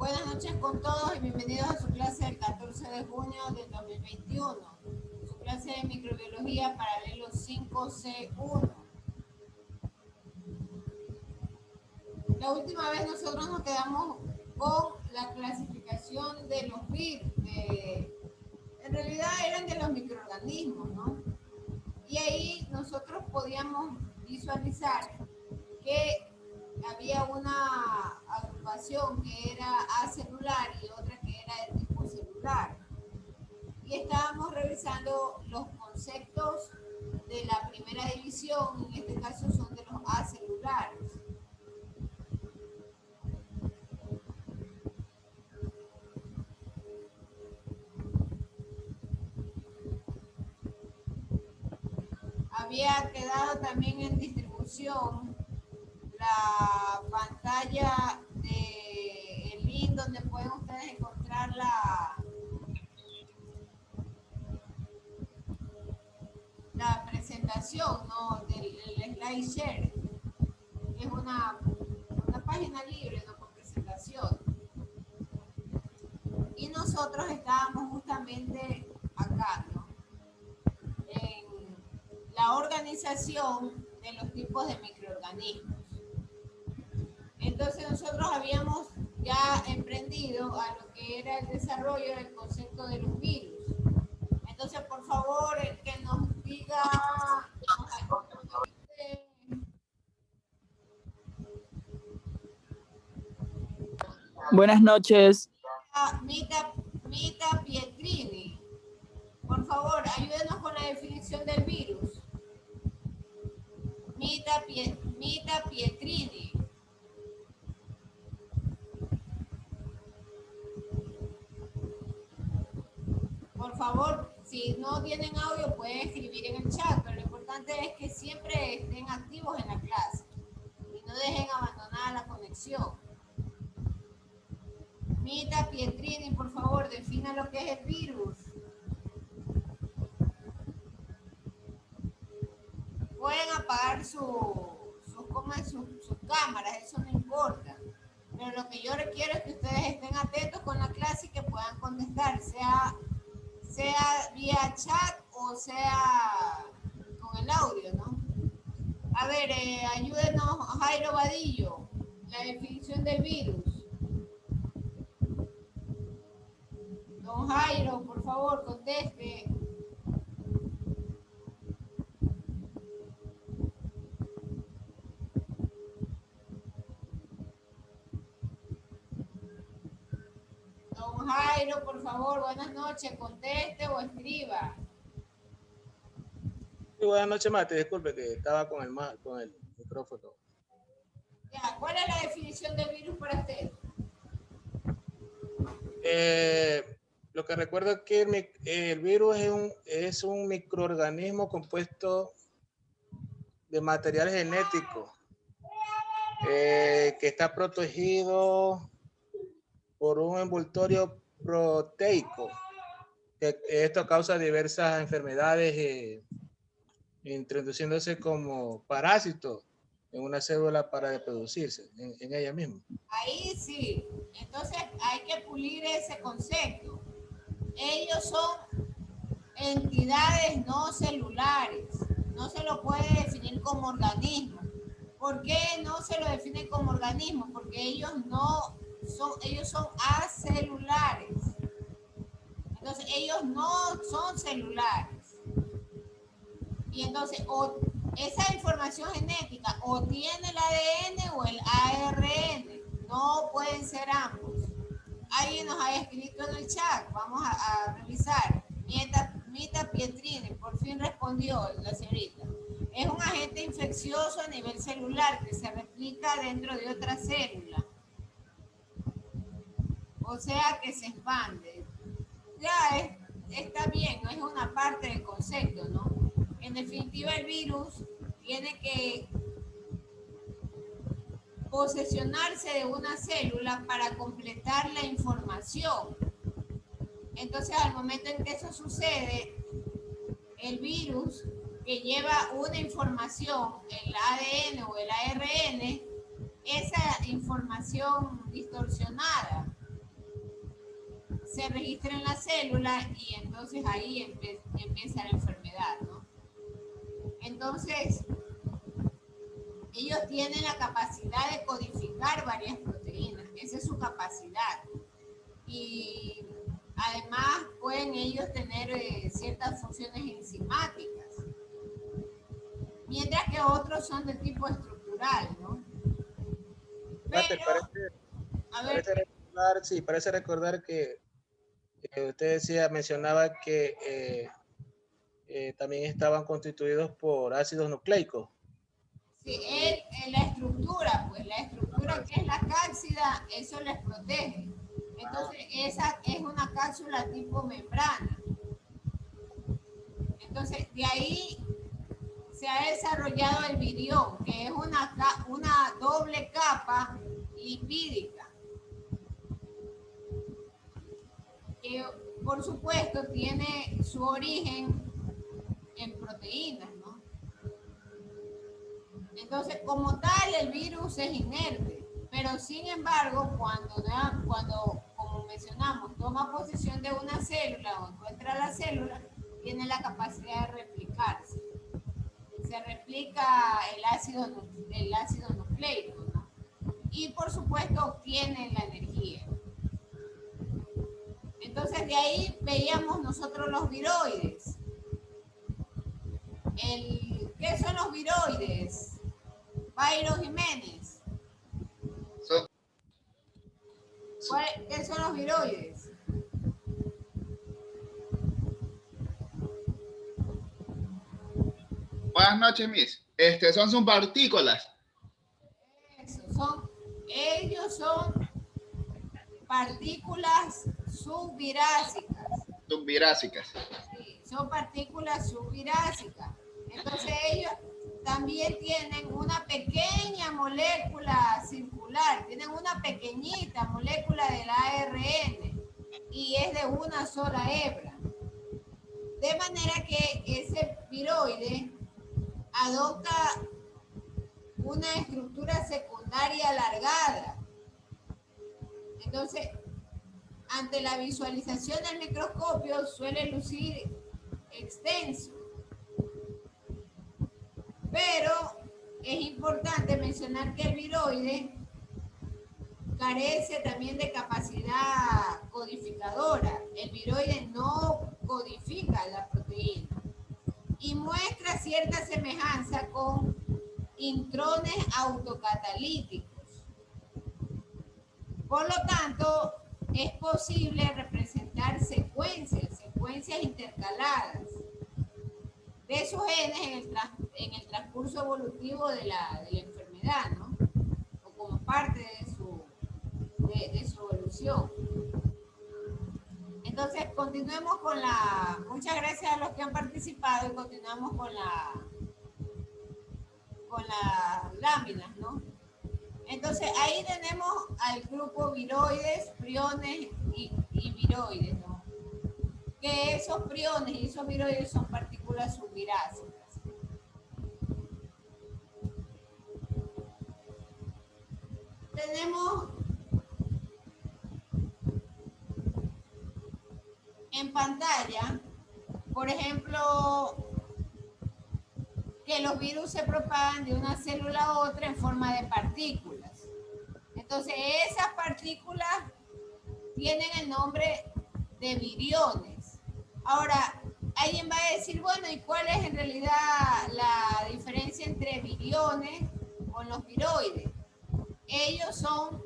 Buenas noches con todos y bienvenidos a su clase del 14 de junio del 2021. Su clase de microbiología paralelo 5C1. La última vez nosotros nos quedamos con la clasificación de los virus. En realidad eran de los microorganismos, ¿no? Y ahí nosotros podíamos visualizar que había una agrupación que era acelular y otra que era de tipo celular. Y estábamos revisando los conceptos de la primera división, en este caso son de los acelulares. Había quedado también en distribución la pantalla de el link donde pueden ustedes encontrar la presentación, ¿no? Del slide share. Es una página libre, ¿no? Con presentación. Y nosotros estábamos justamente acá, ¿no? En la organización de los tipos de microorganismos. Entonces nosotros habíamos ya emprendido a lo que era el desarrollo del concepto de los virus. Entonces, por favor, el que nos diga, Buenas noches. Mita Pietrini, por favor, ayúdenos con la definición del virus. Mita Pietrini. Por favor, si no tienen audio, pueden escribir en el chat, pero lo importante es que siempre estén activos en la clase y no dejen abandonada la conexión. Mita Pietrini, por favor, defina lo que es el virus. Pueden apagar sus cámaras, eso no importa. Pero lo que yo requiero es que ustedes estén atentos con la clase y que puedan contestar, sea vía chat o sea con el audio, ¿no? A ver, ayúdenos, Jairo Vadillo, la definición del virus. Don Jairo, por favor, conteste. Don Jairo, por favor, buenas noches, conteste o escriba. Sí, buenas noches, Mate. Disculpe que estaba con el micrófono. Ya, ¿cuál es la definición del virus para usted? Lo que recuerdo es que el virus es un microorganismo compuesto de material genético que está protegido por un envoltorio proteico. Esto causa diversas enfermedades, introduciéndose como parásito en una célula para reproducirse en ella misma. Ahí sí, entonces hay que pulir ese concepto. Ellos son entidades no celulares, no se lo puede definir como organismo. ¿Por qué no se lo define como organismo? Porque ellos son acelulares. Entonces ellos no son celulares. Y entonces esa información genética o tiene el ADN o el ARN, no pueden ser ambos. Alguien nos ha escrito en el chat, vamos a revisar. Mita Pietrini, por fin respondió la señorita. Es un agente infeccioso a nivel celular que se replica dentro de otra célula. O sea que se expande. Ya está bien, no es una parte del concepto, ¿no? En definitiva, el virus tiene que posesionarse de una célula para completar la información. Entonces, al momento en que eso sucede, el virus que lleva una información, el ADN o el ARN, esa información distorsionada se registra en la célula y entonces ahí empieza la enfermedad, ¿no? Entonces, ellos tienen la capacidad de codificar varias proteínas, esa es su capacidad. Y además pueden ellos tener ciertas funciones enzimáticas, mientras que otros son de tipo estructural, ¿no? Pero, a ver, parece recordar que usted decía, mencionaba que también estaban constituidos por ácidos nucleicos. sí, la estructura, pues la estructura que es la cápsida, eso les protege. Entonces, esa es una cápsula tipo membrana. Entonces, de ahí se ha desarrollado el virión, que es una doble capa lipídica, que por supuesto tiene su origen en proteínas, ¿no? Entonces, como tal, el virus es inerte, pero sin embargo, cuando como mencionamos, toma posesión de una célula o encuentra la célula, tiene la capacidad de replicarse. Se replica el ácido nucleico, ¿no? Y por supuesto obtiene la energía. Entonces de ahí veíamos nosotros los viroides. ¿Qué son los viroides? Bayro Jiménez. ¿Qué son los viroides? Buenas noches, Miss. Son partículas. Ellos son partículas subvirásicas. Subvirásicas. Sí, son partículas subvirásicas. Entonces ellos también tienen una pequeña molécula circular, tienen una pequeñita molécula del ARN y es de una sola hebra. De manera que ese viroide adopta una estructura secundaria alargada. Entonces, ante la visualización del microscopio suele lucir extenso. Pero es importante mencionar que el viroide carece también de capacidad codificadora. El viroide no codifica la proteína y muestra cierta semejanza con intrones autocatalíticos. Por lo tanto, es posible representar secuencias intercaladas de esos genes en el transcurso evolutivo de la enfermedad, ¿no? O como parte de su evolución. Entonces, continuemos con muchas gracias a los que han participado y continuamos con las láminas, ¿no? Entonces, ahí tenemos al grupo viroides, priones y viroides, ¿no? Que esos priones y esos viroides son partículas subvirásicas. Tenemos en pantalla, por ejemplo, que los virus se propagan de una célula a otra en forma de partículas. Entonces, esas partículas tienen el nombre de viriones. Ahora, alguien va a decir, bueno, ¿y cuál es en realidad la diferencia entre viriones con los viroides? Ellos son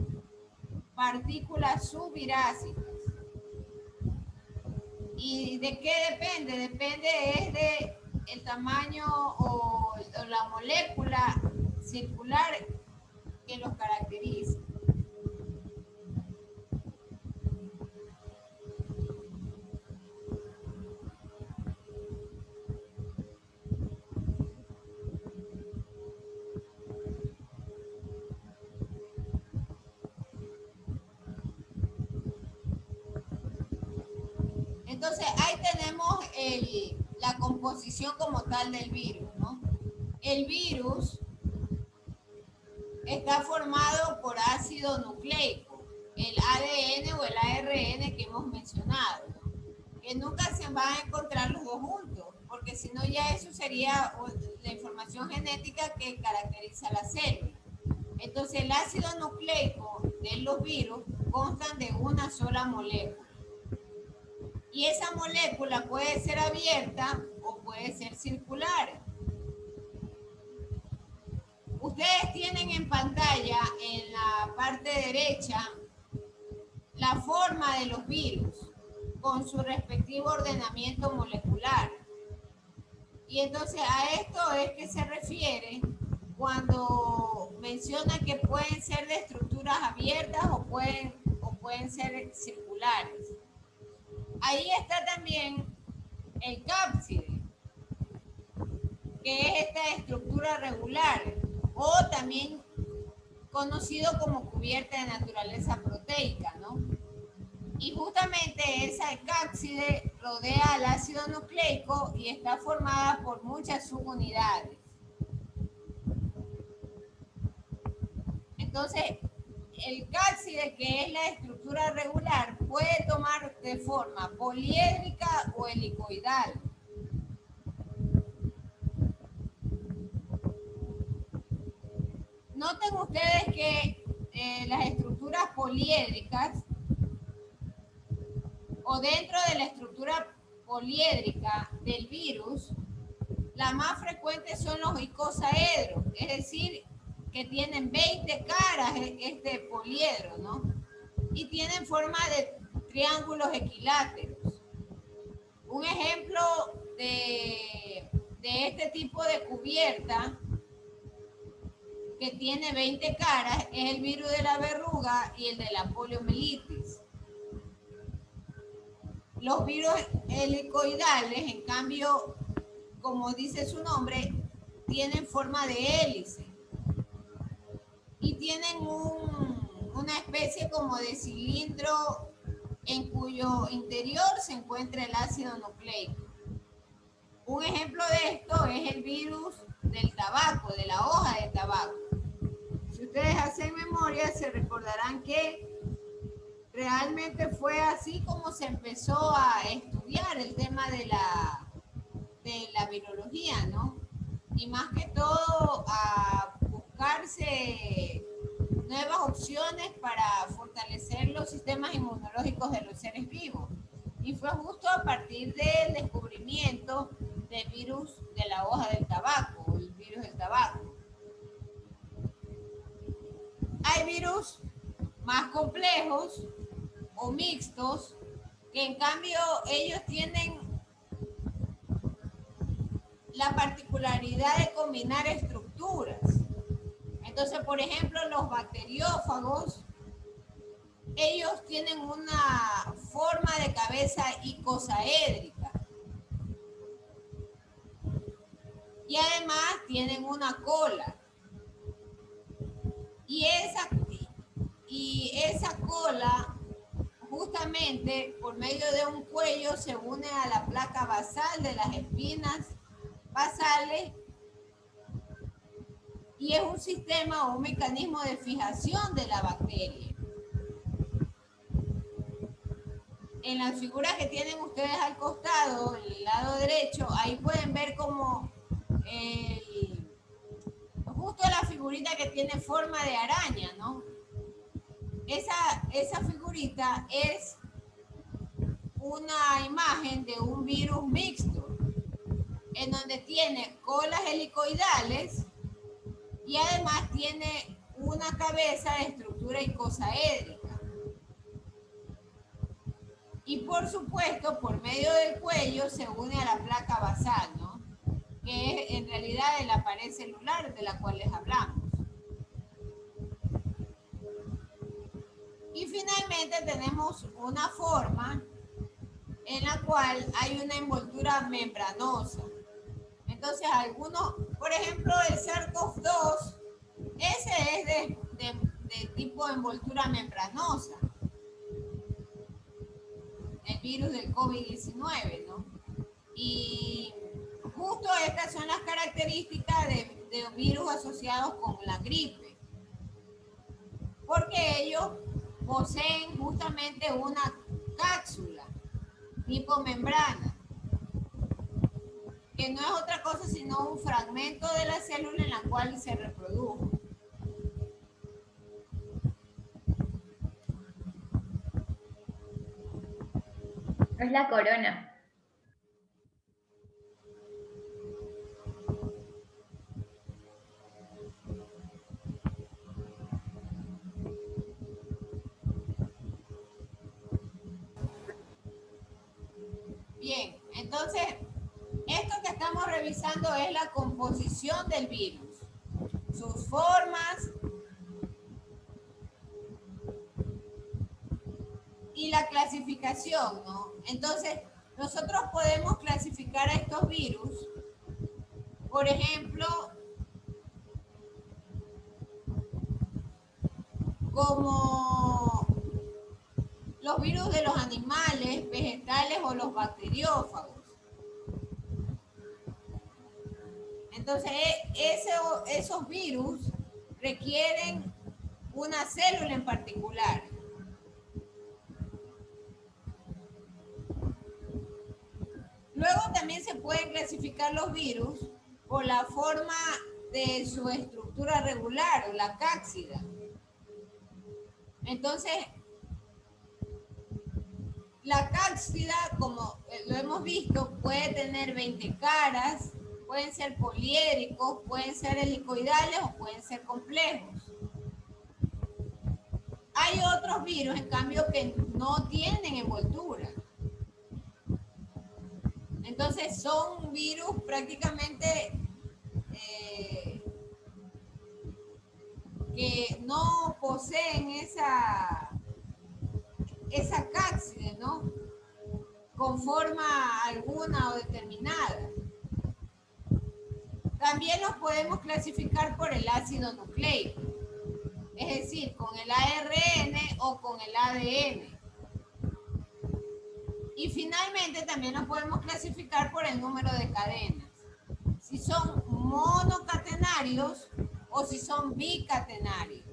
partículas subvirásicas. ¿Y de qué depende? Depende de el tamaño o la molécula circular que los caracteriza. Entonces, ahí tenemos la composición como tal del virus, ¿no? El virus está formado por ácido nucleico. el ADN o el ARN que hemos mencionado, ¿no? Que nunca se van a encontrar los dos juntos, porque si no ya eso sería la información genética que caracteriza la célula. Entonces el ácido nucleico de los virus constan de una sola molécula. Y esa molécula puede ser abierta o puede ser circular. Ustedes tienen en pantalla, en la parte derecha, la forma de los virus con su respectivo ordenamiento molecular. Y entonces a esto es que se refiere cuando menciona que pueden ser de estructuras abiertas o pueden ser circulares. Ahí está también el cápside, que es esta estructura regular, o también conocido como cubierta de naturaleza proteica, ¿no? Y justamente esa cápside rodea al ácido nucleico y está formada por muchas subunidades. Entonces, el cápside, que es la estructura regular, puede tomar de forma poliédrica o helicoidal. Noten ustedes que las estructuras poliédricas, o dentro de la estructura poliédrica del virus, las más frecuentes son los icosaedros, es decir, que tienen 20 caras este poliedro, ¿no? Y tienen forma de triángulos equiláteros. Un ejemplo de este tipo de cubierta que tiene 20 caras es el virus de la verruga y el de la poliomielitis. Los virus helicoidales, en cambio, como dice su nombre, tienen forma de hélice y tienen una especie como de cilindro en cuyo interior se encuentra el ácido nucleico. Un ejemplo de esto es el virus del tabaco, de la hoja de tabaco. Si ustedes hacen memoria, se recordarán que realmente fue así como se empezó a estudiar el tema de la virología, ¿no? Y más que todo a buscarse nuevas opciones para fortalecer los sistemas inmunológicos de los seres vivos. Y fue justo a partir del descubrimiento del virus de la hoja del tabaco, el virus del tabaco. Hay virus más complejos o mixtos, que en cambio ellos tienen la particularidad de combinar estructuras. Entonces, por ejemplo, los bacteriófagos, ellos tienen una forma de cabeza icosaédrica. Y además tienen una cola. Y esa cola, justamente por medio de un cuello, se une a la placa basal de las espinas basales y es un sistema o un mecanismo de fijación de la bacteria. En las figuras que tienen ustedes al costado, en el lado derecho, ahí pueden ver como justo la figurita que tiene forma de araña, ¿no? Esa figurita es una imagen de un virus mixto, en donde tiene colas helicoidales y además tiene una cabeza de estructura icosaédrica. Y por supuesto, por medio del cuello se une a la placa basal, ¿no? Que es en realidad de la pared celular de la cual les hablamos. Y finalmente tenemos una forma en la cual hay una envoltura membranosa. Entonces algunos, por ejemplo, el SARS-CoV-2, ese es de tipo envoltura membranosa. El virus del COVID-19, ¿no? Y justo estas son las características de virus asociados con la gripe. Porque ellos poseen justamente una cápsula tipo membrana, que no es otra cosa sino un fragmento de la célula en la cual se reprodujo. Es la corona. Bien, entonces, esto que estamos revisando es la composición del virus, sus formas y la clasificación, ¿no? Entonces, nosotros podemos clasificar a estos virus, por ejemplo, como los virus de los animales, vegetales o los bacteriófagos. Entonces, esos virus requieren una célula en particular. Luego también se pueden clasificar los virus por la forma de su estructura regular o la cápsida. Entonces, la cápsida, como lo hemos visto, puede tener 20 caras, pueden ser poliédricos, pueden ser helicoidales o pueden ser complejos. Hay otros virus, en cambio, que no tienen envoltura. Entonces, son virus prácticamente que no poseen esa cápside, ¿no? Con forma alguna o determinada. También los podemos clasificar por el ácido nucleico, es decir, con el ARN o con el ADN. Y finalmente también los podemos clasificar por el número de cadenas, si son monocatenarios o si son bicatenarios.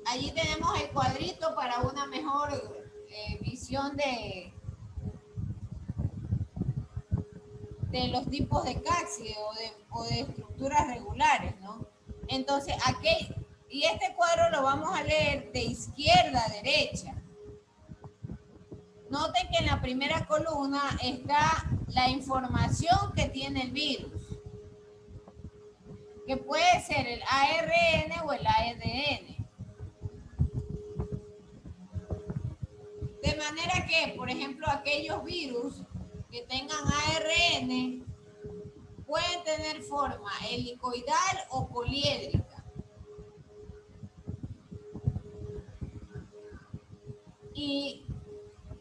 Allí tenemos el cuadrito para una mejor visión de los tipos de cápside o de estructuras regulares, ¿no? Entonces, y este cuadro lo vamos a leer de izquierda a derecha. Noten que en la primera columna está la información que tiene el virus, que puede ser el ARN o el ADN. De manera que, por ejemplo, aquellos virus que tengan ARN pueden tener forma helicoidal o poliédrica. Y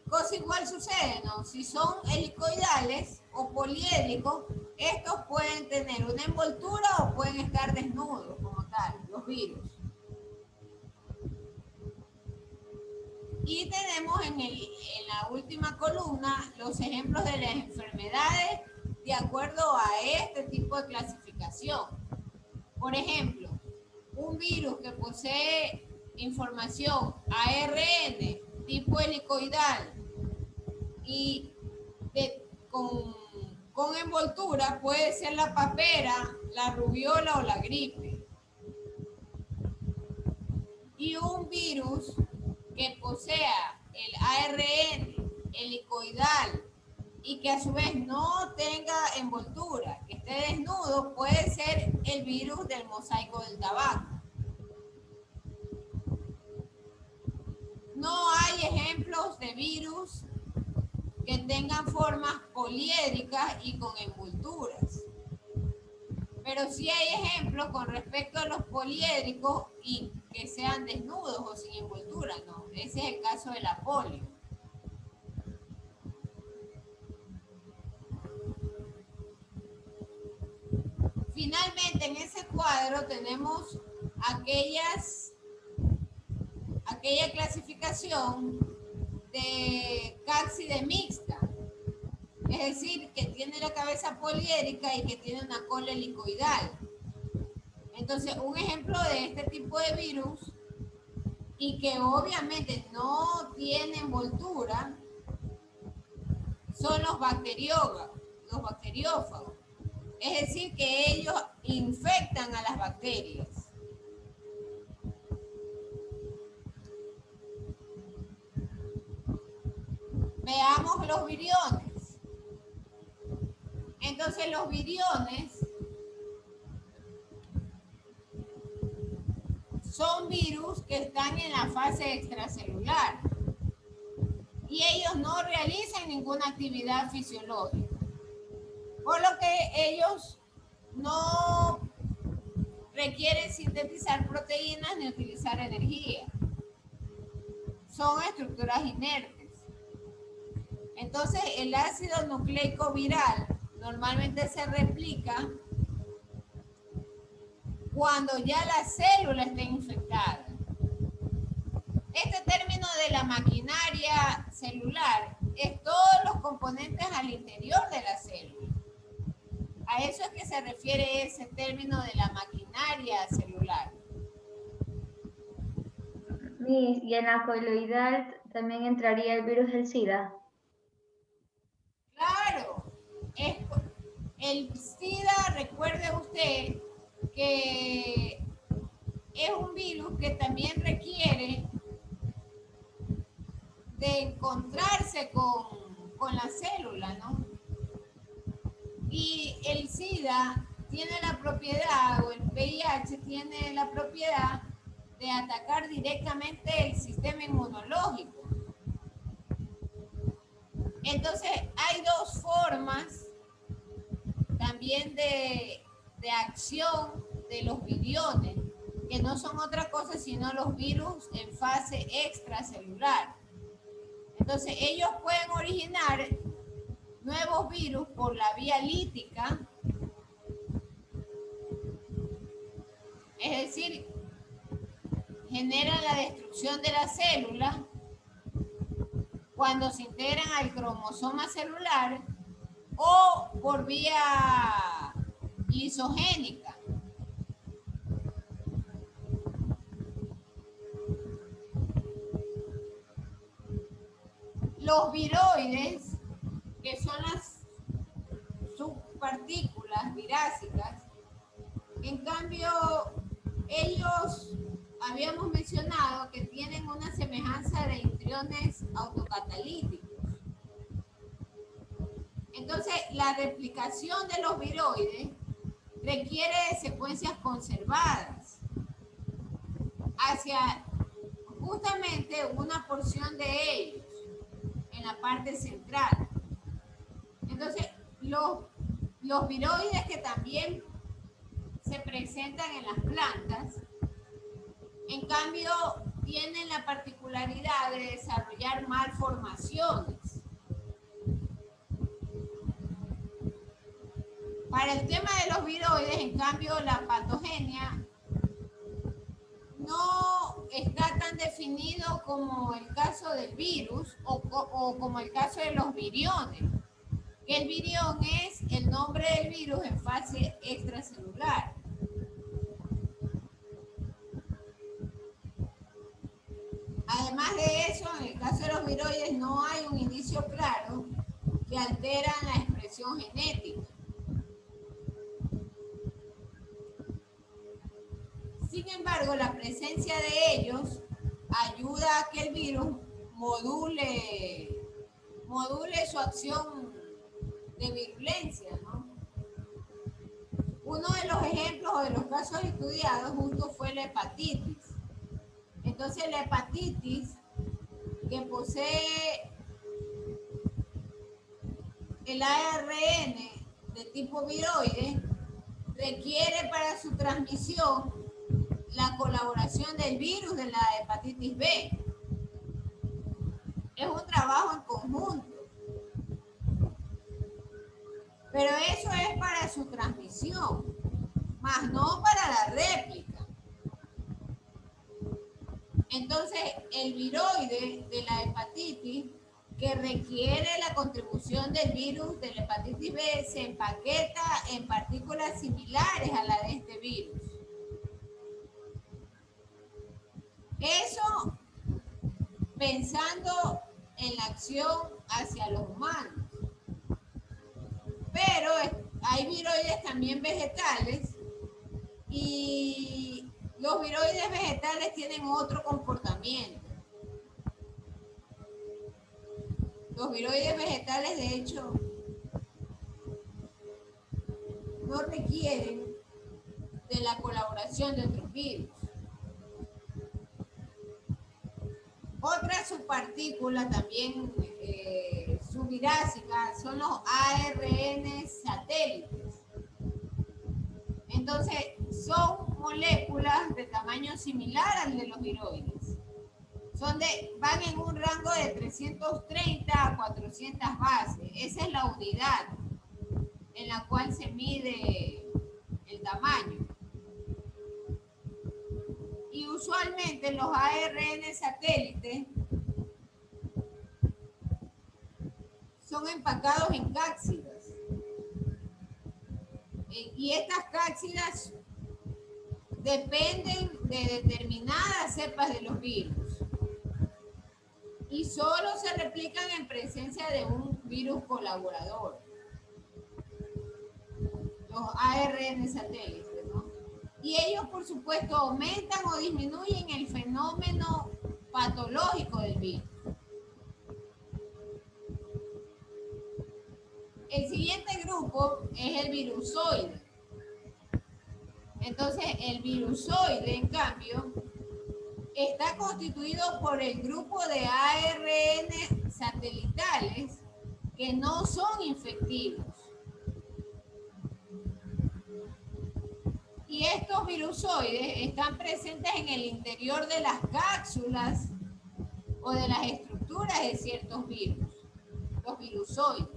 cosa igual sucede, ¿no? Si son helicoidales o poliédricos, estos pueden tener una envoltura o pueden estar desnudos como tal, los virus. Y tenemos en la última columna los ejemplos de las enfermedades de acuerdo a este tipo de clasificación. Por ejemplo, un virus que posee información ARN tipo helicoidal y con envoltura puede ser la papera, la rubiola o la gripe. Y un virus que posea el ARN helicoidal y que a su vez no tenga envoltura, que esté desnudo, puede ser el virus del mosaico del tabaco. No hay ejemplos de virus que tengan formas poliédricas y con envolturas. Pero sí hay ejemplos con respecto a los poliédricos y que sean desnudos o sin envoltura, ¿no? Ese es el caso de la polio. Finalmente, en ese cuadro tenemos aquella clasificación de cápside mixta. Es decir, que tiene la cabeza poliédrica y que tiene una cola helicoidal. Entonces, un ejemplo de este tipo de virus y que obviamente no tiene envoltura son los bacteriófagos. Es decir, que ellos infectan a las bacterias. Veamos los viriones. Entonces, los viriones son virus que están en la fase extracelular y ellos no realizan ninguna actividad fisiológica, por lo que ellos no requieren sintetizar proteínas ni utilizar energía. Son estructuras inertes. Entonces, el ácido nucleico viral normalmente se replica cuando ya la célula está infectada. Este término de la maquinaria celular es todos los componentes al interior de la célula. A eso es que se refiere ese término de la maquinaria celular. Miss, y en la coloidal también entraría el virus del SIDA. Claro, el SIDA, recuerde usted que es un virus que también requiere de encontrarse con la célula, ¿no? Y el SIDA tiene la propiedad, o el VIH tiene la propiedad de atacar directamente el sistema inmunológico. Entonces, hay dos formas también de acción de los viriones, que no son otra cosa sino los virus en fase extracelular. Entonces, ellos pueden originar nuevos virus por la vía lítica, es decir, generan la destrucción de la célula cuando se integran al cromosoma celular, o por vía lisogénica. Los viroides, que son las subpartículas virásicas, en cambio, ellos habíamos mencionado que tienen una semejanza de intriones autocatalíticos. Entonces, la replicación de los viroides requiere de secuencias conservadas hacia justamente una porción de ellos en la parte central. Entonces, los viroides que también se presentan en las plantas, en cambio, tienen la particularidad de desarrollar malformaciones. Para el tema de los viroides, en cambio, la patogenia no está tan definido como el caso del virus o como el caso de los viriones. El virión es el nombre del virus en fase extracelular. Además de eso, en el caso de los viroides no hay un indicio claro que altera la expresión genética. Sin embargo, la presencia de ellos ayuda a que el virus module su acción de virulencia, ¿no? Uno de los ejemplos o de los casos estudiados justo fue la hepatitis. Entonces, la hepatitis, que posee el ARN de tipo viroide, requiere para su transmisión la colaboración del virus de la hepatitis B. Es un trabajo en conjunto. Pero eso es para su transmisión, más no para la réplica. Entonces, el viroide de la hepatitis que requiere la contribución del virus de la hepatitis B se empaqueta en partículas similares a la de este virus. Eso pensando en la acción hacia los humanos. Pero hay viroides también vegetales y los viroides vegetales tienen otro comportamiento. Los viroides vegetales, de hecho, no requieren de la colaboración de otros virus. Otra subpartícula también subvirásica son los ARN satélites. Entonces, son moléculas de tamaño similar al de los viroides. Van en un rango de 330 a 400 bases. Esa es la unidad en la cual se mide el tamaño. Y usualmente los ARN satélites son empacados en cápsidas. Y estas cápsidas dependen de determinadas cepas de los virus. Y solo se replican en presencia de un virus colaborador. Los ARN satélites, ¿no? Y ellos, por supuesto, aumentan o disminuyen el fenómeno patológico del virus. El siguiente grupo es el virusoide. Entonces, el virusoide, en cambio, está constituido por el grupo de ARN satelitales que no son infectivos. Y estos virusoides están presentes en el interior de las cápsulas o de las estructuras de ciertos virus, los virusoides.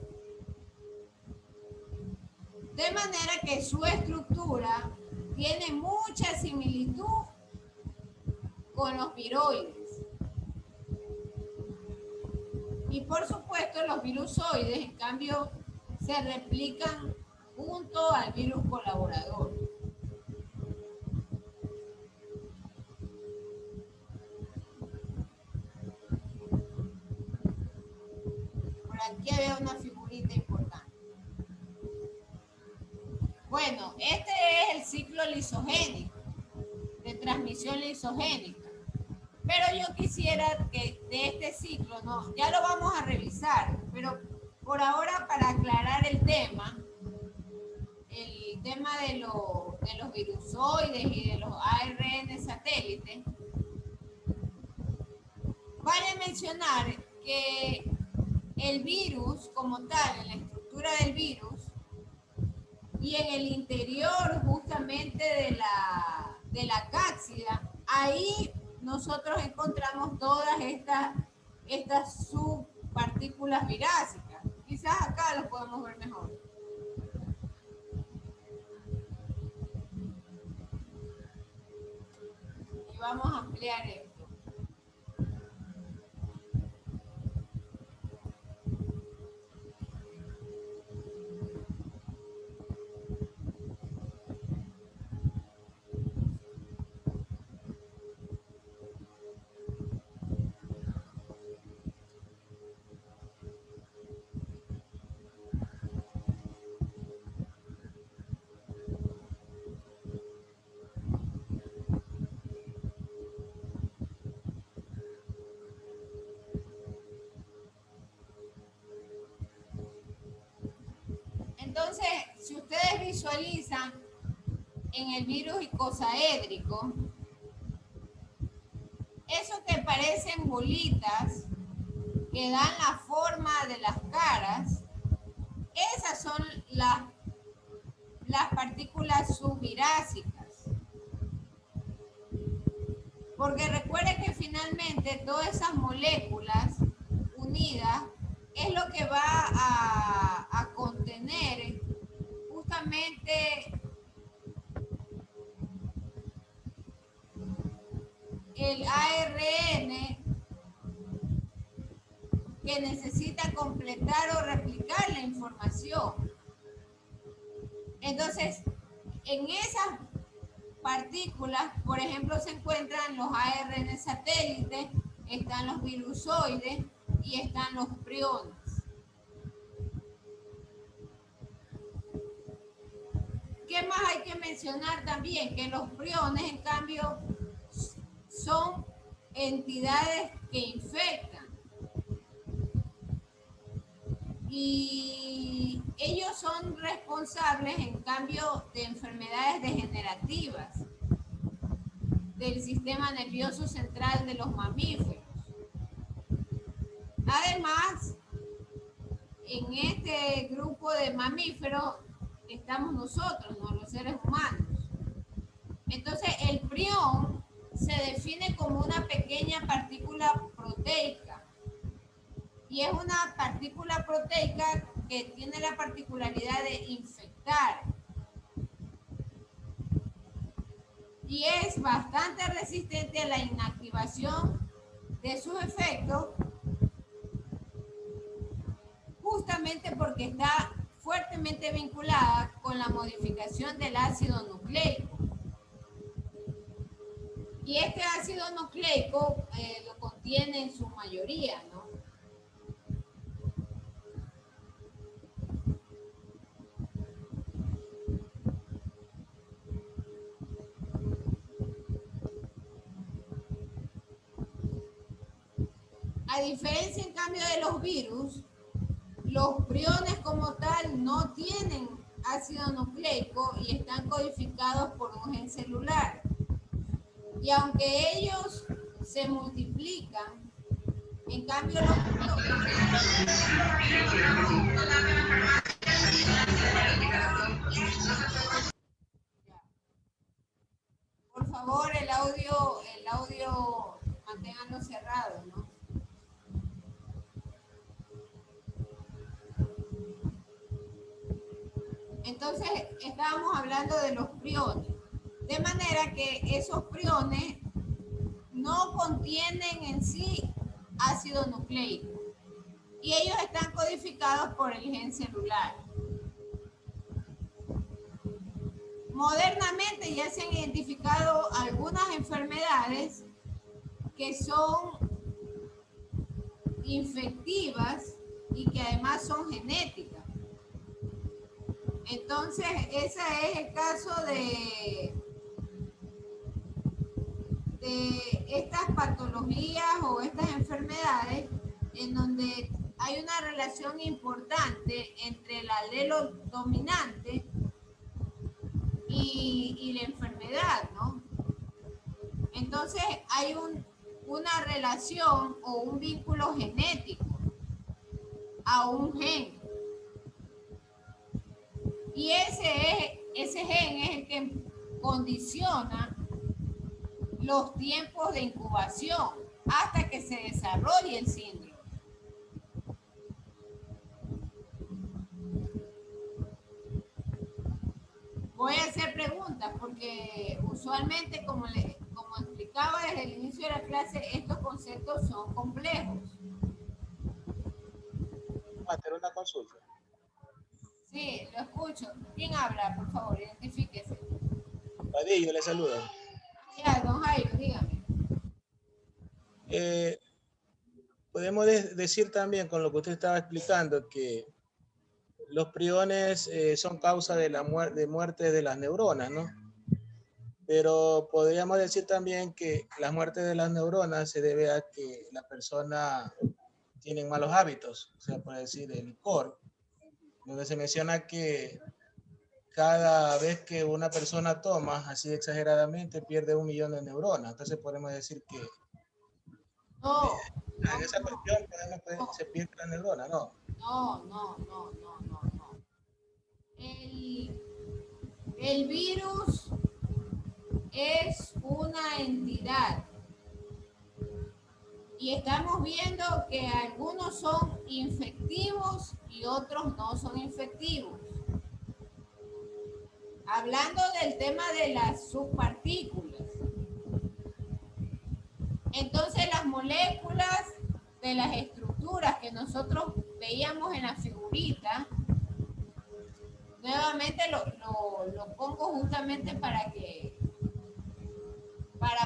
De manera que su estructura tiene mucha similitud con los viroides. Y por supuesto los virusoides, en cambio, se replican junto al virus colaborador. Por aquí había una figurita importante. Bueno, este es el ciclo lisogénico, de transmisión lisogénica. Pero yo quisiera que de este ciclo, no, ya lo vamos a revisar, pero por ahora para aclarar el tema de los virusoides y de los ARN satélites, vale mencionar que el virus como tal, en la estructura del virus, y en el interior justamente de la cápsida, ahí nosotros encontramos todas estas subpartículas virásicas. Quizás acá lo podemos ver mejor. Y vamos a ampliar esto. Entonces, si ustedes visualizan en el virus icosaédrico, esos que parecen bolitas, que dan la forma de las caras, esas son las partículas subvirásicas. Porque recuerden que finalmente todas esas moléculas unidas es lo que va a contener justamente el ARN que necesita completar o replicar la información. Entonces, en esas partículas, por ejemplo, se encuentran los ARN satélites, están los virusoides y están los priones. ¿Qué más hay que mencionar también? Que los priones, en cambio, son entidades que infectan. Y ellos son responsables, en cambio, de enfermedades degenerativas del sistema nervioso central de los mamíferos. Además, en este grupo de mamíferos estamos nosotros, ¿no? Los seres humanos. Entonces, el prión se define como una pequeña partícula proteica. Y es una partícula proteica que tiene la particularidad de infectar. Y es bastante resistente a la inactivación de sus efectos, justamente porque está fuertemente vinculada con la modificación del ácido nucleico. Y este ácido nucleico lo contiene en su mayoría, ¿no? A diferencia, en cambio, de los virus, los priones como tal no tienen ácido nucleico y están codificados por un gen celular. Y aunque ellos se multiplican, en cambio los por favor, el audio manténganlo cerrado, ¿no? Entonces, estábamos hablando de los priones. De manera que esos priones no contienen en sí ácido nucleico. Y ellos están codificados por el gen celular. Modernamente ya se han identificado algunas enfermedades que son infectivas y que además son genéticas. Entonces, ese es el caso de estas patologías o estas enfermedades en donde hay una relación importante entre el alelo dominante y la enfermedad, ¿no? Entonces, hay una relación o un vínculo genético a un gen. Y ese gen es el que condiciona los tiempos de incubación hasta que se desarrolle el síndrome. Voy a hacer preguntas porque usualmente, como explicaba desde el inicio de la clase, estos conceptos son complejos. Vamos a hacer una consulta. Sí, lo escucho. ¿Quién habla? Por favor, identifíquese. Padillo le saluda. Ya, don Jairo, dígame. Podemos decir también, con lo que usted estaba explicando, que los priones son causa de la muerte de las neuronas, ¿no? Pero podríamos decir también que la muerte de las neuronas se debe a que la persona tiene malos hábitos, o sea, por decir, el licor, donde se menciona que cada vez que una persona toma, así exageradamente, pierde 1 millón de neuronas. Entonces podemos decir que No, en esa cuestión se pierde la neurona, ¿no? no. El virus es una entidad. Y estamos viendo que algunos son infectivos y otros no son infectivos. Hablando del tema de las subpartículas. Entonces las moléculas de las estructuras estructuras que nosotros veíamos en la figurita, nuevamente lo pongo justamente para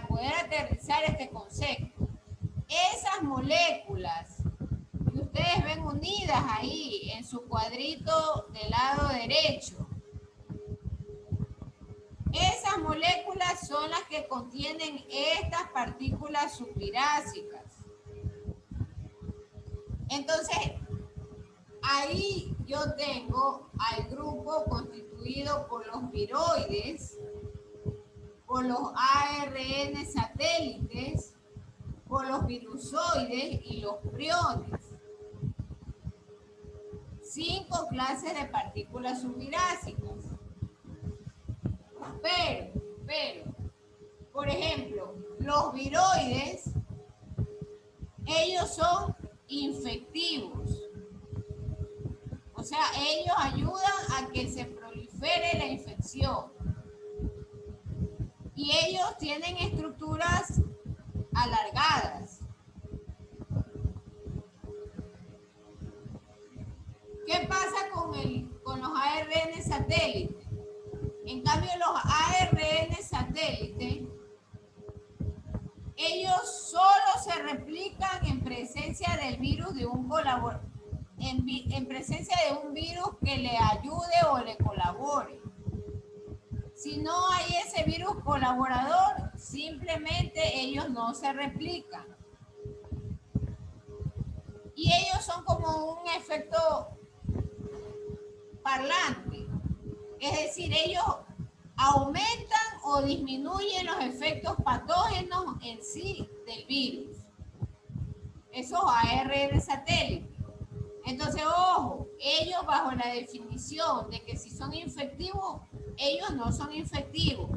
poder aterrizar este concepto. Esas moléculas que ustedes ven unidas ahí en su cuadrito del lado derecho, esas moléculas son las que contienen estas partículas subvirásicas. Entonces, ahí yo tengo al grupo constituido por los viroides, por los ARN satélites, por los virusoides y los priones. 5 clases de partículas subvirásicas. Pero, por ejemplo, los viroides, ellos son infectivos. O sea, ellos ayudan a que se prolifere la infección. Y ellos tienen estructuras alargadas. ¿Qué pasa con los ARN satélites? En cambio, los ARN satélites, ellos solo se replican en presencia del virus de un colaborador, en presencia de un virus que le ayude o le colabore. Si no hay ese virus colaborador, simplemente ellos no se replican. Y ellos son como un efecto parlante. Es decir, ellos aumentan o disminuyen los efectos patógenos en sí del virus. Esos ARN satélites. Entonces, ojo, ellos bajo la definición de que si son infectivos, ellos no son infectivos.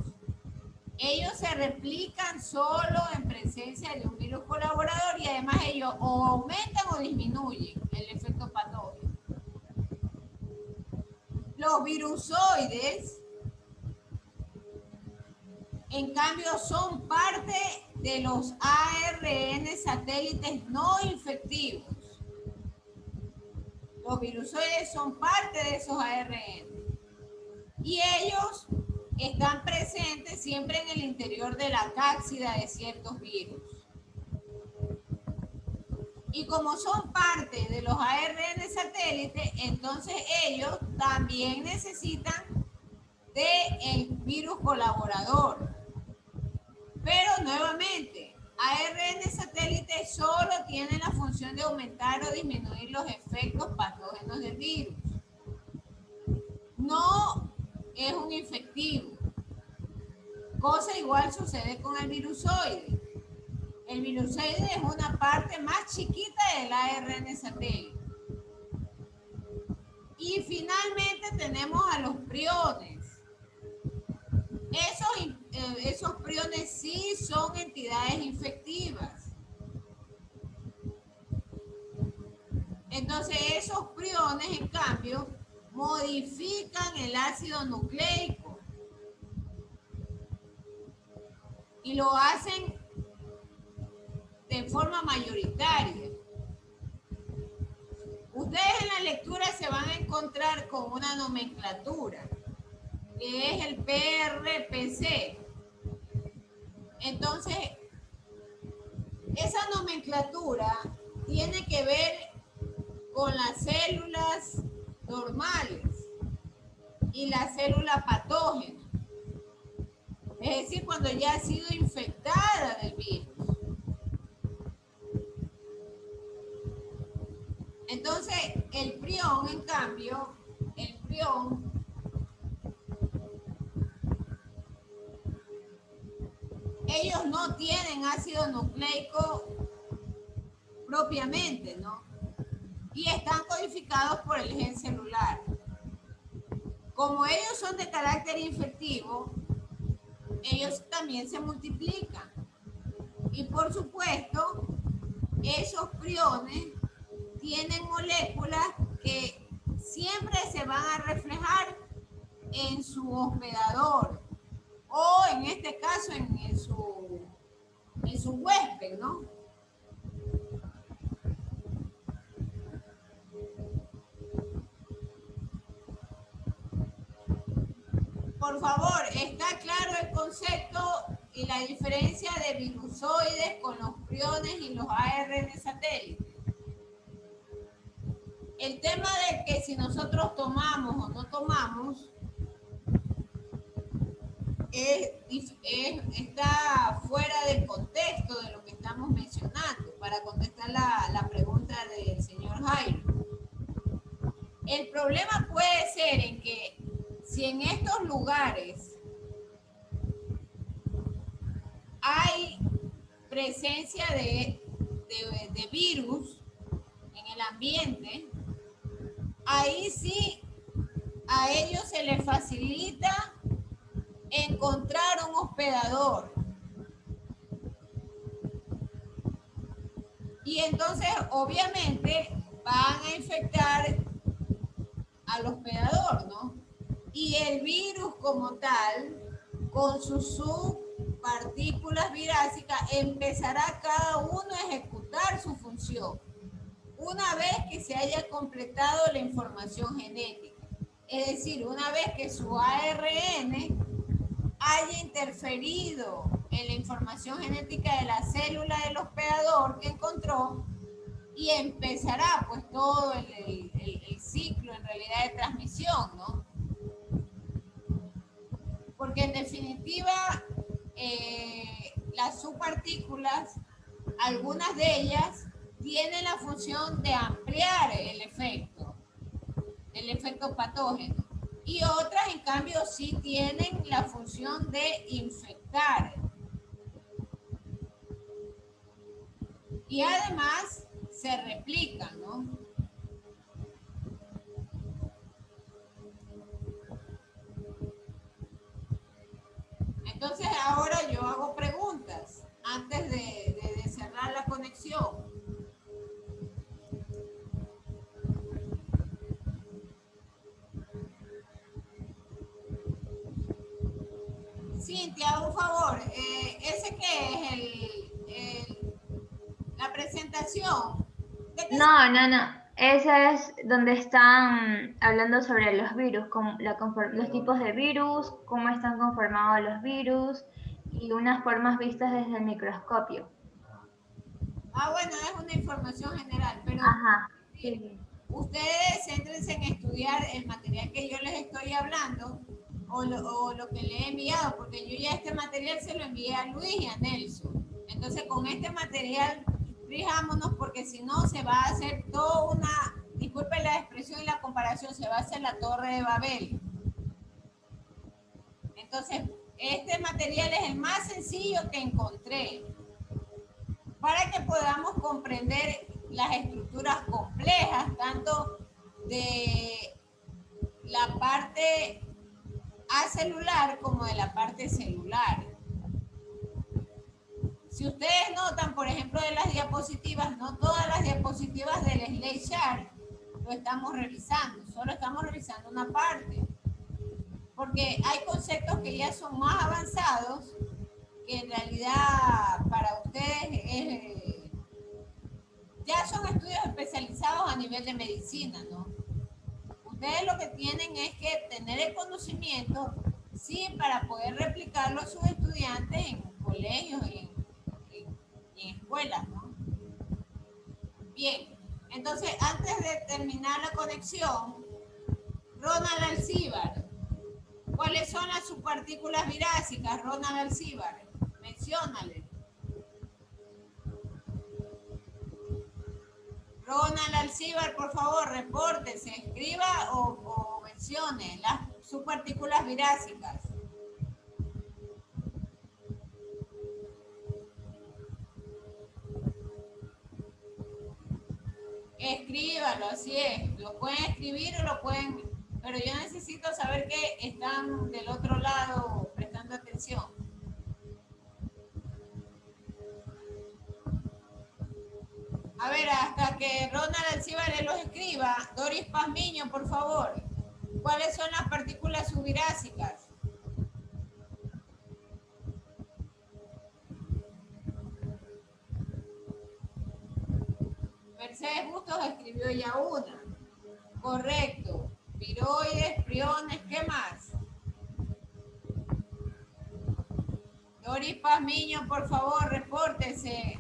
Ellos se replican solo en presencia de un virus colaborador y además ellos o aumentan o disminuyen el efecto patógeno. Los virusoides, en cambio, son parte de los ARN satélites no infectivos. Los virusoides son parte de esos ARN. Y ellos están presentes siempre en el interior de la cápsida de ciertos virus. Y como son parte de los ARN satélites, entonces ellos también necesitan del virus colaborador. Pero nuevamente, ARN satélite solo tiene la función de aumentar o disminuir los efectos patógenos del virus. No es un infectivo. Cosa igual sucede con el virusoide. El virusoide es una parte más chiquita del ARN satélite. Y finalmente tenemos a los priones. Esos priones sí son entidades infectivas. Entonces esos priones, en cambio, modifican el ácido nucleico y lo hacen de forma mayoritaria. Ustedes en la lectura se van a encontrar con una nomenclatura que es el PRPC. Entonces, esa nomenclatura tiene que ver con las células normales y la célula patógena. Es decir, cuando ya ha sido infectada del virus. Entonces, el prión, en cambio, el prión ellos no tienen ácido nucleico propiamente, ¿no? Y están codificados por el gen celular. Como ellos son de carácter infectivo, ellos también se multiplican. Y por supuesto, esos priones tienen moléculas que siempre se van a reflejar en su hospedador o en este caso en su huésped, ¿no? por favor, está claro el concepto y la diferencia de virusoides con los priones y los ARN satélites. El tema de que si nosotros tomamos o no tomamos está fuera del contexto de lo que estamos mencionando para contestar la pregunta del señor Jairo. El problema puede ser en que si en estos lugares hay presencia de virus en el ambiente, ahí sí a ellos se les facilita encontrar un hospedador. Y entonces, obviamente, van a infectar al hospedador, ¿no? Y el virus como tal, con sus subpartículas virásicas, empezará cada uno a ejecutar su función una vez que se haya completado la información genética. Es decir, una vez que su ARN haya interferido en la información genética de la célula del hospedador que encontró y empezará pues todo el ciclo en realidad de transmisión, ¿no? Porque en definitiva las subpartículas, algunas de ellas tienen la función de ampliar el efecto patógeno. Y otras, en cambio, sí tienen la función de infectar. Y además se replican, ¿no? Entonces, ahora yo hago preguntas antes de cerrar la conexión. Cintia, un favor, ¿ese qué es la presentación? No. Esa es donde están hablando sobre los virus, los tipos de virus, cómo están conformados los virus y unas formas vistas desde el microscopio. Ah, bueno, es una información general, pero Ajá, sí. Ustedes céntrense en estudiar el material que yo les estoy hablando o lo que le he enviado, porque yo ya este material se lo envié a Luis y a Nelson. Entonces, con este material, fijámonos, porque si no se va a hacer toda una, disculpen la expresión y la comparación, se va a hacer la Torre de Babel. Entonces, este material es el más sencillo que encontré para que podamos comprender las estructuras complejas, tanto de la parte acelular como de la parte celular. Si ustedes notan, por ejemplo, de las diapositivas, no todas las diapositivas del slide chart lo estamos revisando, solo estamos revisando una parte, porque hay conceptos que ya son más avanzados, que en realidad para ustedes ya son estudios especializados a nivel de medicina, ¿no? Ustedes lo que tienen es que tener el conocimiento, sí, para poder replicarlo a sus estudiantes en colegios y en escuelas, ¿no? Bien, entonces antes de terminar la conexión, Ronald Alcíbar, ¿cuáles son las subpartículas virásicas, Ronald Alcíbar? Menciónale. Ronald Alcíbar, por favor, repórtese, escriba o mencione las subpartículas virásicas. Escríbalo, así es. Lo pueden escribir o lo pueden... Pero yo necesito saber que están del otro lado prestando atención. A ver, hasta que Ronald Alcíbar los escriba, Doris Pazmiño, por favor. ¿Cuáles son las partículas subvirásicas? Mercedes Bustos escribió ya una. Correcto. Viroides, priones, ¿qué más? Doris Pazmiño, por favor, repórtese.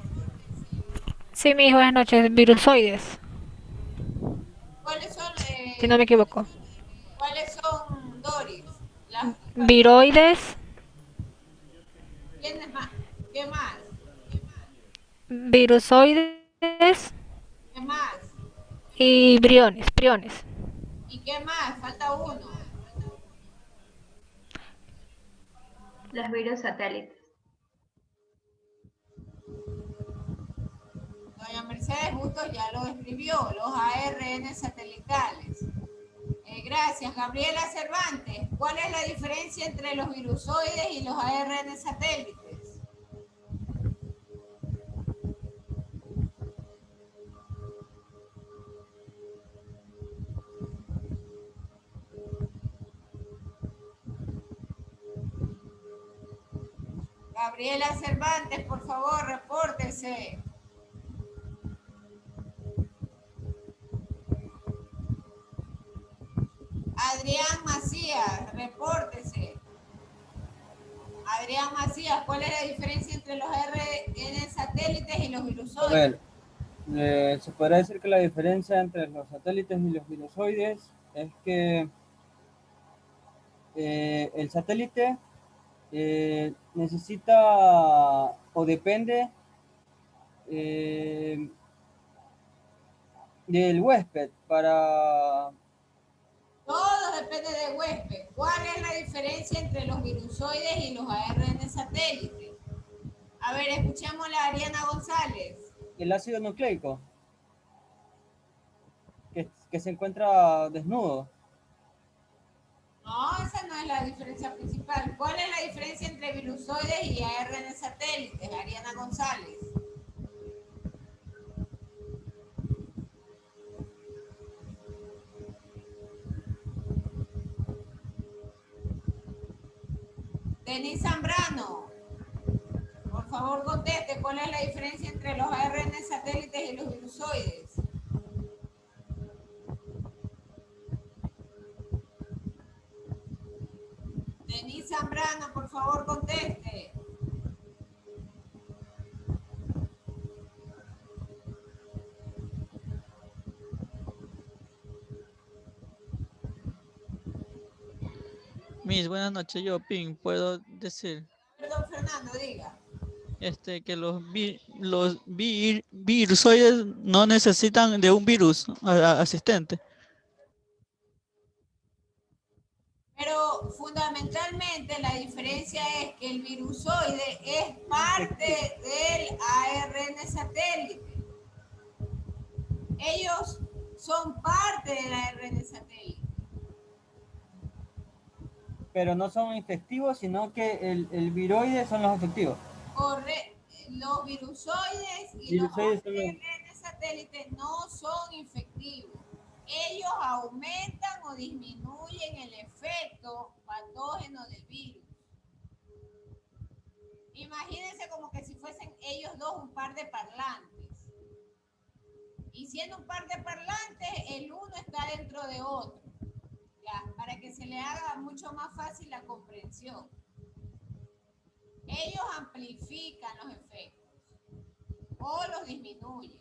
Sí, mis buenas noches, virusoides, ¿Cuáles son, si no me equivoco. Doris? Viroides, ¿Quiénes más? ¿Qué más? virusoides ¿Qué más? y priones. ¿Y qué más? Falta uno. Los virus satélites. Doña Mercedes Bustos ya lo escribió, los ARN satelitales. Gracias. Gabriela Cervantes, ¿cuál es la diferencia entre los virusoides y los ARN satélites? Gabriela Cervantes, por favor, repórtese. Adrián Macías, repórtese. Adrián Macías, ¿cuál es la diferencia entre los ARN satélites y los virusoides? A ver, se podrá decir que la diferencia entre los satélites y los virusoides es que el satélite necesita o depende del huésped para... Todo depende del huésped. ¿Cuál es la diferencia entre los virusoides y los ARN satélites? A ver, escuchemos a Ariana González. El ácido nucleico, que se encuentra desnudo. No, esa no es la diferencia principal. ¿Cuál es la diferencia entre virusoides y ARN satélites? Ariana González. Denis Zambrano, por favor conteste, ¿cuál es la diferencia entre los ARN satélites y los virusoides? Denis Zambrano, por favor conteste. Mis buenas noches, yo, Ping, puedo decir Perdón, Fernando, diga. que los virusoides no necesitan de un virus asistente. Pero fundamentalmente la diferencia es que el virusoide es parte del ARN satélite. Ellos son parte del ARN satélite. Pero no son infectivos, sino que el viroide son los efectivos. Los virusoides y Virusoides los son los... ARN satélite no son infectivos. Ellos aumentan o disminuyen el efecto patógeno del virus. Imagínense como que si fuesen ellos dos un par de parlantes. Y siendo un par de parlantes, el uno está dentro de otro. Ya, para que se le haga mucho más fácil la comprensión. Ellos amplifican los efectos o los disminuyen.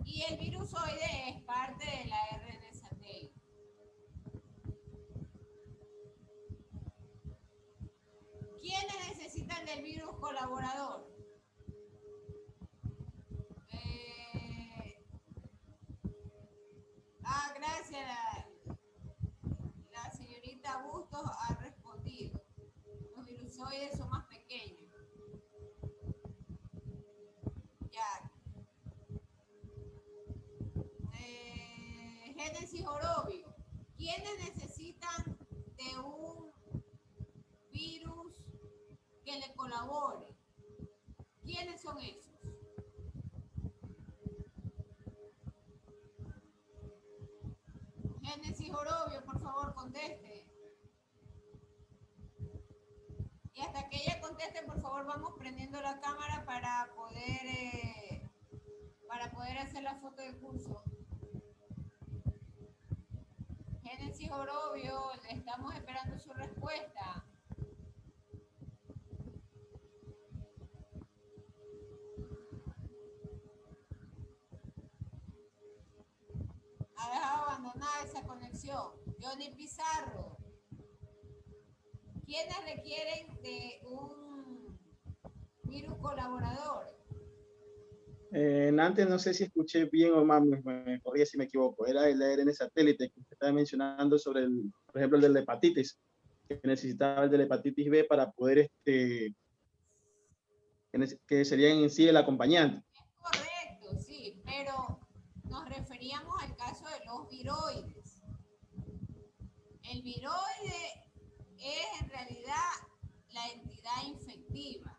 Y el virusoide es parte del ARN satélite. ¿Quiénes necesitan del virus colaborador? Gracias. La señorita Bustos ha respondido. Los virusoides son más pequeños. Ya. Génesis Orobio. ¿Quiénes necesitan de un virus que le colabore? ¿Quiénes son esos? Génesis Orobio, por favor, conteste. Y hasta que ella conteste, por favor, vamos prendiendo la cámara para poder hacer la foto del curso. Génesis Orobio, le estamos esperando su respuesta. Johnny Pizarro. ¿Quiénes requieren de un virus colaborador? Antes no sé si escuché bien o mal, me corría si me equivoco. Era el ARN satélite que usted estaba mencionando sobre, por ejemplo, el de la hepatitis, que necesitaba el de la hepatitis B para poder, que sería en sí el acompañante. Es correcto, sí, pero nos referíamos al caso de los viroides. El viroide es en realidad la entidad infectiva.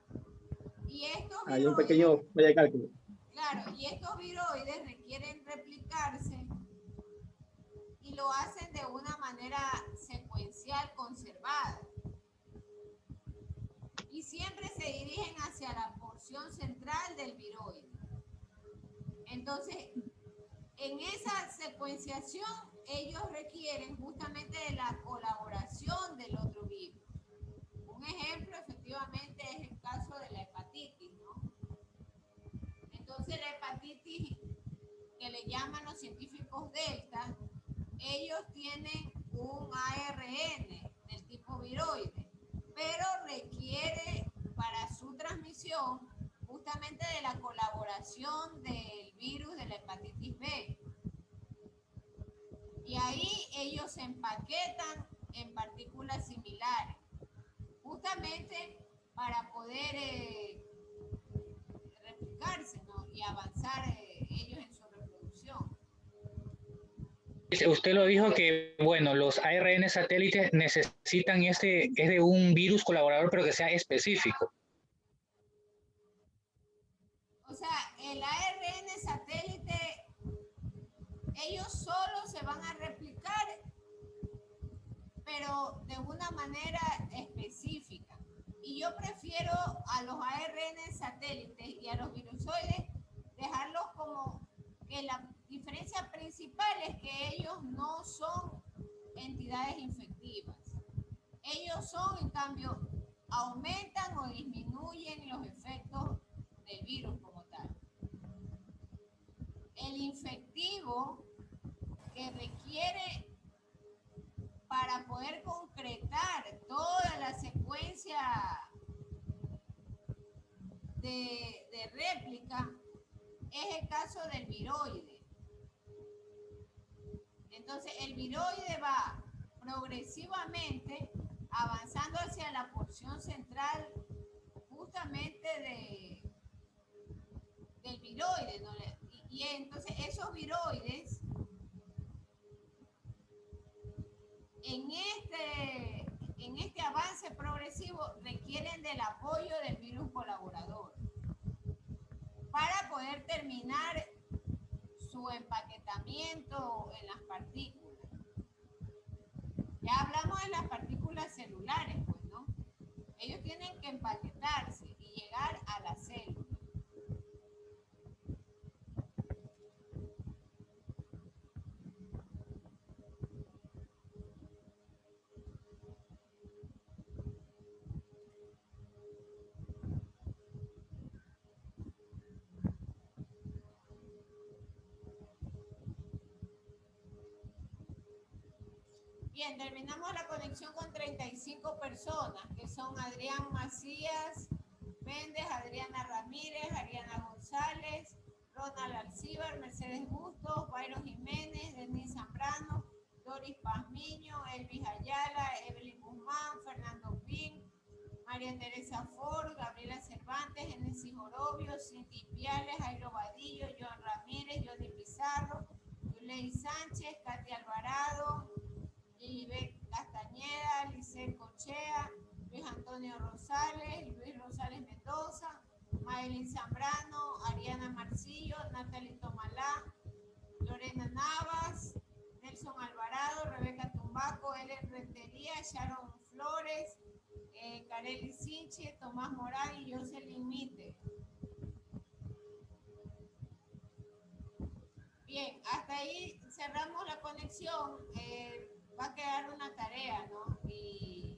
Y estos Hay un viroides, pequeño falla de cálculo. claro, y estos viroides requieren replicarse y lo hacen de una manera secuencial conservada. Y siempre se dirigen hacia la porción central del viroide. Entonces, en esa secuenciación, ellos requieren justamente de la colaboración del otro virus. Un ejemplo, efectivamente, es el caso de la hepatitis, ¿no? Entonces, la hepatitis, que le llaman los científicos delta, ellos tienen un ARN del tipo viroide, pero requiere para su transmisión justamente de la colaboración del virus de la hepatitis B. Y ahí ellos se empaquetan en partículas similares, justamente para poder replicarse, ¿no? Y avanzar ellos en su reproducción. Usted lo dijo que, bueno, los ARN satélites necesitan es de un virus colaborador, pero que sea específico. O sea, el ARN satélite, ellos solo se van a replicar, pero de una manera específica. Y yo prefiero a los ARN satélites y a los virusoides dejarlos como que la diferencia principal es que ellos no son entidades infectivas. Ellos son, en cambio, aumentan o disminuyen los efectos del virus como tal. El infectivo que requiere para poder concretar toda la secuencia de réplica es el caso del viroide. Entonces, el viroide va progresivamente avanzando hacia la porción central justamente del viroide, ¿no? Y entonces esos viroides en este avance progresivo requieren del apoyo del virus colaborador para poder terminar su empaquetamiento en las partículas. Ya hablamos de las partículas celulares, pues, ¿no? Ellos tienen que empaquetarse y llegar a la célula. Bien, terminamos la conexión con 35 personas, que son Adrián Macías Méndez, Adriana Ramírez, Ariana González, Ronald Alcíbar, Mercedes Bustos, Byron Jiménez, Denis Zambrano, Doris Pazmiño, Elvis Ayala, Evelyn Guzmán, Fernando Pin, María Teresa Ford, Gabriela Cervantes, Genesis Orobio, Cindy Piales, Jairo Vadillo, Joan Ramírez, Johnny Pizarro, Yulei Sánchez, Katia Alvarado, Lilibet Castañeda, Lisset Cochea, Luis Antonio Rosales, Luis Rosales Mendoza, Maylin Zambrano, Ariana Marcillo, Natalie Tomalá, Lorena Navas, Nelson Alvarado, Rebeca Tumbaco, Ellen Rentería, Sharon Flores, Kareli Sinche, Tomás Morán y Jocelyn Mite. Bien, hasta ahí cerramos la conexión. Va a quedar una tarea, ¿no? Y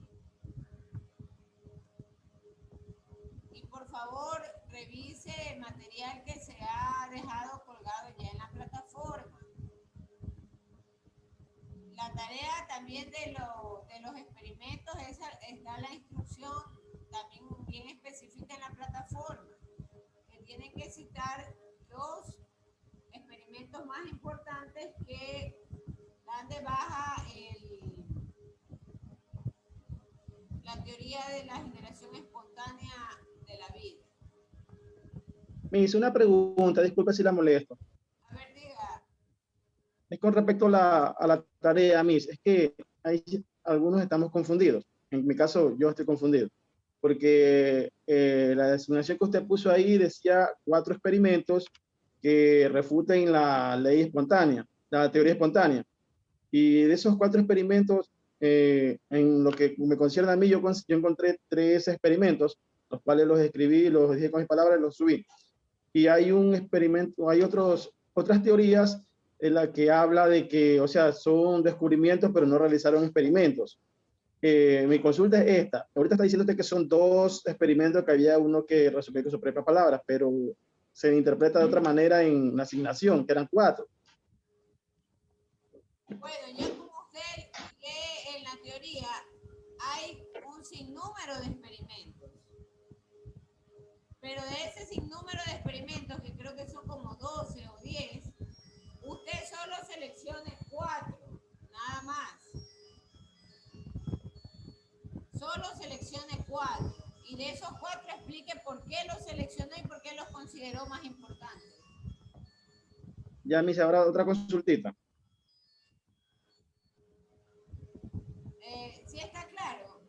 por favor revise el material que se ha dejado colgado ya en la plataforma. La tarea tarea también de los experimentos, está la instrucción también bien específica en la plataforma, que tienen que citar los experimentos más importantes que dan de baja la teoría de la generación espontánea de la vida. Me hizo una pregunta, disculpe si la molesto. A ver, diga. Es con respecto a la tarea, Miss. Es que hay, algunos estamos confundidos. En mi caso, yo estoy confundido. Porque la designación que usted puso ahí decía 4 experimentos que refuten la ley espontánea, la teoría espontánea. Y de esos 4 experimentos, en lo que me concierne a mí, yo encontré 3 experimentos, los cuales los escribí, los dije con mis palabras y los subí. Y hay un experimento, hay otras teorías en la que habla de que, o sea, son descubrimientos, pero no realizaron experimentos. Mi consulta es esta. Ahorita está diciendo que son 2 experimentos, que había uno que resolvió con sus propias palabras, pero se interpreta de otra manera en la asignación, que eran 4. Bueno, ya como usted lee en la teoría, hay un sinnúmero de experimentos. Pero de ese sinnúmero de experimentos, que creo que son como 12 o 10, usted solo seleccione 4, nada más. Solo seleccione 4. Y de esos 4 explique por qué los seleccionó y por qué los consideró más importantes. Ya me hice ahora otra consultita. ¿Sí está claro?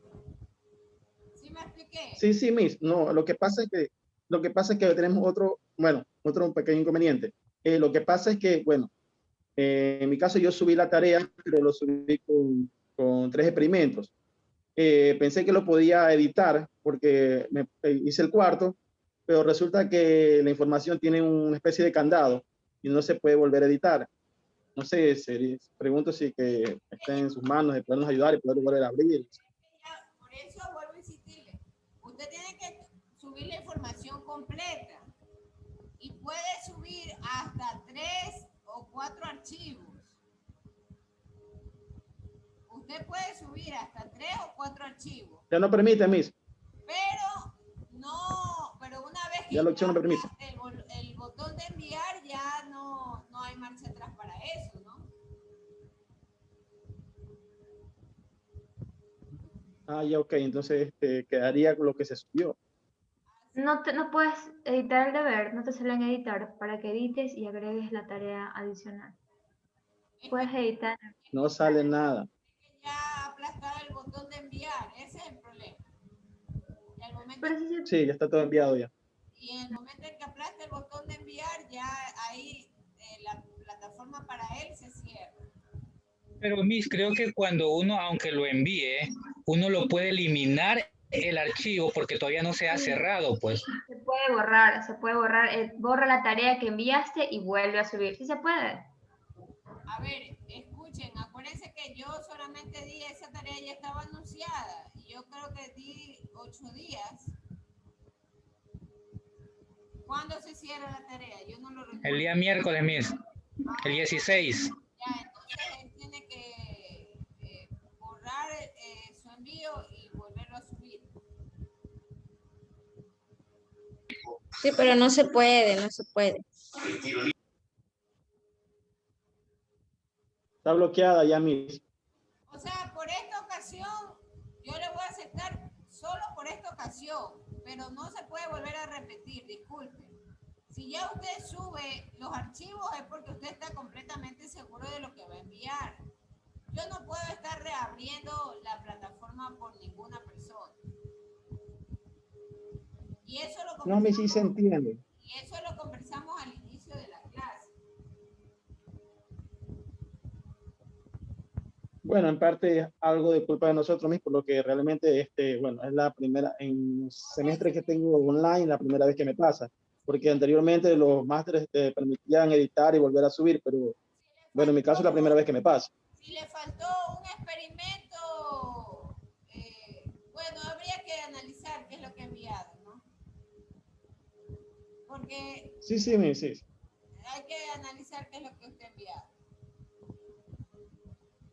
¿Sí me expliqué? Sí, Miss. No, lo que pasa es que tenemos otro pequeño inconveniente. Lo que pasa es que, bueno, en mi caso yo subí la tarea, pero lo subí con 3 experimentos. Pensé que lo podía editar porque hice el cuarto, pero resulta que la información tiene una especie de candado y no se puede volver a editar. No sé, pregunto si que está en sus manos de podernos ayudar y poder volver a abrir. Por eso vuelvo a insistirle. Usted tiene que subir la información completa y puede subir hasta 3 o 4 archivos. Usted puede subir hasta 3 o 4 archivos. Ya no permite, Miss. Pero una vez que ya la opción no permite. el botón de enviar, ya no hay marcha atrás para eso, ¿no? Ah, ya, ok. Entonces quedaría con lo que se subió. No puedes editar el deber, no te salen editar para que edites y agregues la tarea adicional. Puedes editar. No sale nada. Ya aplastaba el botón de enviar, ese es el problema. Y al momento Sí, ya está todo enviado ya. Y en el momento en que aplasta el botón de enviar, ya ahí la plataforma para él se cierra. Pero Miss, creo que cuando uno, aunque lo envíe, uno lo puede eliminar el archivo porque todavía no se ha cerrado, pues. Se puede borrar, borra la tarea que enviaste y vuelve a subir. ¿Sí se puede? A ver, escuchen, acuérdense que yo solamente di esa tarea, ya estaba anunciada, y yo creo que di 8 días. ¿Cuándo se cierra la tarea? Yo no lo recuerdo. El día miércoles, Miss. El 16. Ya, entonces él tiene que borrar su envío y volverlo a subir. Sí, pero no se puede. Está bloqueada ya, Miss. O sea, por esta ocasión, yo le voy a aceptar solo por esta ocasión, pero no se puede volver a repetir, disculpe. Si ya usted sube los archivos es porque usted está completamente seguro de lo que va a enviar. Yo no puedo estar reabriendo la plataforma por ninguna persona. Y eso lo No, Miss, sí se entiende. Y eso lo conversamos al inicio de la clase. Bueno, en parte es algo de culpa de nosotros mismos, por lo que realmente, bueno, es la primera, en semestre que tengo online, la primera vez que me pasa, porque anteriormente los másteres te permitían editar y volver a subir, pero bueno, en mi caso es la primera vez que me pasa. Si le faltó un experimento, bueno, habría que analizar qué es lo que ha enviado, ¿no? Porque Sí. hay que analizar qué es lo que usted ha enviado.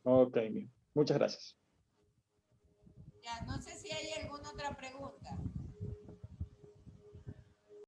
Ok, bien. Muchas gracias. Ya, no sé si hay alguna otra pregunta.